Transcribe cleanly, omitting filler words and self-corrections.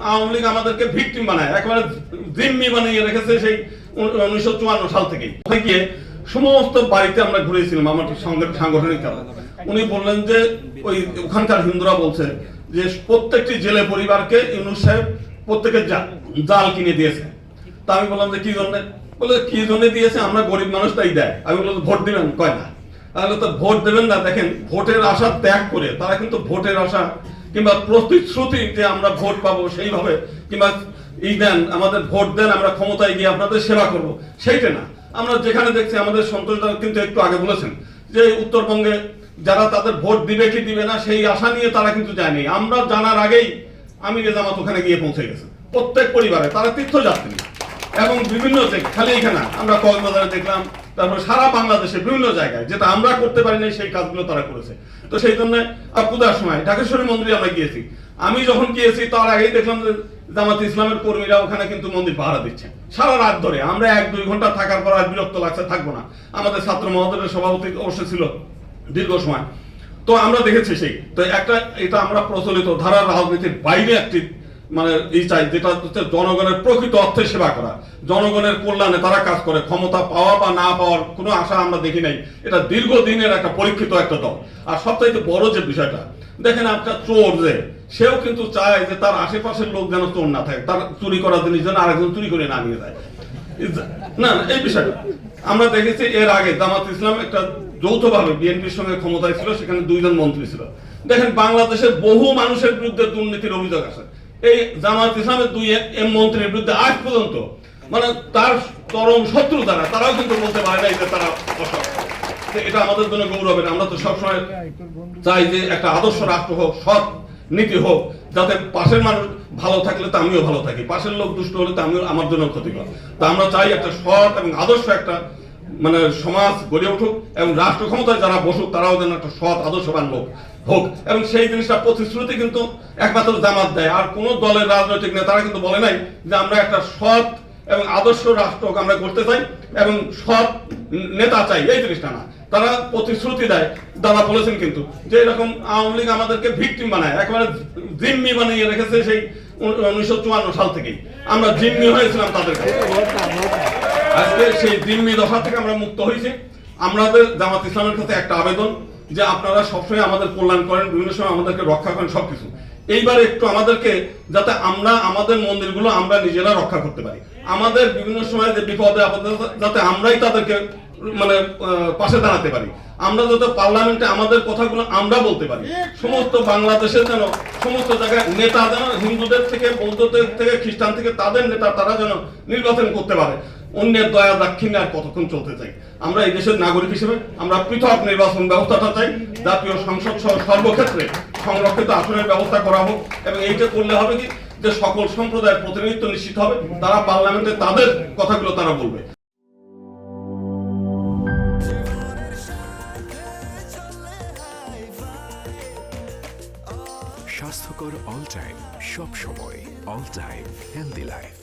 আওয়ামী লীগ আমাদেরকে ভিকটিম বানায়, একেবারে জিম্মি বানিয়ে রেখেছে সেই 1954 সাল থেকেই। ওখানে গিয়ে সমস্ত বাড়িতে আমরা ঘুরেছিলাম আমার সাংগঠনিক কারণ। উনি বললেন যে ওখানকার হিন্দুরা বলছে যে প্রত্যেকটি জেলে পরিবারকে ইউনূস সাহেব প্রত্যেকের জাল কিনে দিয়েছে। তা আমি বললাম যে কি জন্য? বলে কি জন্য দিয়েছে, আমরা গরিব মানুষ তাই দেয়। আমি বললাম ভোট দিবেন? কয় না। তাহলে তো ভোট দেবেন না। দেখেন, ভোটের আশা ত্যাগ করে তারা কিন্তু ভোটের আশা কিংবা প্রতিশ্রুতি যে আমরা ভোট পাবো সেইভাবে কিংবা দেন আমাদের ভোট দেন, আমরা ক্ষমতায় গিয়ে আপনাদের সেবা করব, সেইটা না। আমরা যেখানে দেখছি আমাদের সন্তোষদা কিন্তু একটু আগে বলেছেন যে উত্তরবঙ্গে যারা তাদের ভোট দিবে কি দিবে না সেই আশা নিয়ে তারা কিন্তু যায়নি। আমরা জানার আগেই আমিরে জামাত ওখানে গিয়ে পৌঁছে গেছে, প্রত্যেক পরিবারে তারা তীর্থযাত্রী। এবং বিভিন্ন খালি এখানে আমরা কক্সবাজারে দেখলাম, তারপর সারা বাংলাদেশে বিভিন্ন জায়গায় যেটা আমরা করতে পারি না সেই কাজগুলো তারা করেছে। তো সেই জন্য পূজার সময় ঢাকেশ্বরী মন্দিরে আমরা গিয়েছি। আমি যখন গিয়েছি তার আগেই দেখলাম যে জামাত ইসলামের কর্মীরা ওখানে কিন্তু মন্দির পাহারা দিচ্ছে সারা রাত ধরে। আমরা 1-2 ঘন্টা থাকার পর আর বিরক্ত লাগছে, থাকবো না। আমাদের ছাত্র মহোদয়ের সভাপতি অবশ্য ছিল দীর্ঘ সময়। তো আমরা দেখেছি সেই তো এটা আমরা প্রচলিত ধারার রাজনীতির বাইরে একটি চাই, যেটা হচ্ছে জনগণের প্রকৃত অর্থে সেবা করা, জনগণের কল্যাণে তারা কাজ করে। ক্ষমতা পাওয়া বা না পাওয়ার কোনো আশা আমরা দেখি নাই। এটা দীর্ঘদিনের একটা পরীক্ষিত একটা দল। আর সবচাইতে বড় যে বিষয়টা দেখেন, একটা চোর যে সেও কিন্তু চায় যে তার আশেপাশের লোক যেন চোর না থাকে, তার চুরি করার জিনিস যেন আরেকজন চুরি করে না নিয়ে যায়। না, এই বিষয়টা আমরা দেখেছি এর আগে জামাত ইসলাম একটা যৌথভাবে বিএনপির সঙ্গে ক্ষমতায় ছিল, সেখানে 2 জন মন্ত্রী ছিল। দেখেন, বাংলাদেশের বহু মানুষের বিরুদ্ধে দুর্নীতির অভিযোগ আছে। এই জামাত ইসলামের 2 মন্ত্রীর বিরুদ্ধে আজ পর্যন্ত তার চরম শত্রু তারাও কিন্তু বলতে পারে না যে তারা অসৎ। এটা আমাদের জন্য গৌরবের। আমরা তো সবসময় চাই যে একটা আদর্শ রাষ্ট্র হোক, সৎ নীতি হোক, যাতে পাশের মানুষ ভালো থাকলে তো আমিও ভালো থাকি, পাশের লোক দুষ্ট হলে তো আমিও আমার জন্য ক্ষতিকর। তা আমরা চাই একটা সৎ এবং আদর্শ একটা সমাজ গড়ে উঠুক এবং রাষ্ট্র ক্ষমতায় যারা বসুক তারাও যেন একটা সৎ আদর্শবান লোক হোক। এবং সেই জিনিসটা প্রতিশ্রুতি কিন্তু একমাত্র জামাত দেয়, আর কোন দলের রাজনৈতিক নেতারা কিন্তু বলে নাই যে আমরা একটা সৎ এবং আদর্শ রাষ্ট্র আমরা করতে চাই এবং সৎ নেতা চাই, এই জিনিসটা না। তারা প্রতিশ্রুতি দেয়। তারা বলেছেন কিন্তু যে এরকম আওয়ামী লীগ আমাদেরকে ভিকটিম বানায়, একেবারে জিম্মি বানিয়ে রেখেছে সেই 1954 সাল থেকেই। আমরা জিম্মি হয়েছিলাম তাদের কাছে। আজকে সেই জিম্মি দশা থেকে আমরা মুক্ত হয়েছি। আমাদের জামাত ইসলামের কাছে একটা আবেদন যে আপনারা সবসময় আমাদের কল্যাণ করেন, বিভিন্ন সময় আমাদেরকে রক্ষা করেন সবকিছু। এইবার একটু আমাদেরকে যাতে আমরা আমাদের মন্দিরগুলো আমরা নিজেরা রক্ষা করতে পারি, আমাদের বিভিন্ন সময় যে বিপদে আপদে যাতে আমরাই তাদেরকে পাশে দাঁড়াতে পারি, আমরা যাতে পার্লামেন্টে আমাদের কথাগুলো আমরা বলতে পারি। সমস্ত বাংলাদেশের যেন সমস্ত জায়গায় নেতা যেন হিন্দুদের থেকে, বৌদ্ধদের থেকে, খ্রিস্টান থেকে তাদের নেতা তারা যেন নির্বাচন করতে পারে। অন্যের দয়া দাক্ষিণ্য আর কতক্ষণ চলতে চাই? আমরা এই দেশের নাগরিক হিসেবে আমরা পৃথক নির্বাচন ব্যবস্থাটা চাই। জাতীয় সংসদ সহ সর্বক্ষেত্রে সংরক্ষিত আসনের ব্যবস্থা করা হোক। এবং এইটা করলে হবে কি যে সকল সম্প্রদায়ের প্রতিনিধিত্ব নিশ্চিত হবে, তারা পার্লামেন্টে তাদের কথাগুলো তারা বলবে। স্বাস্থ্যকর অল টাইম, সব সময় অল টাইম হেলদি লাইফ।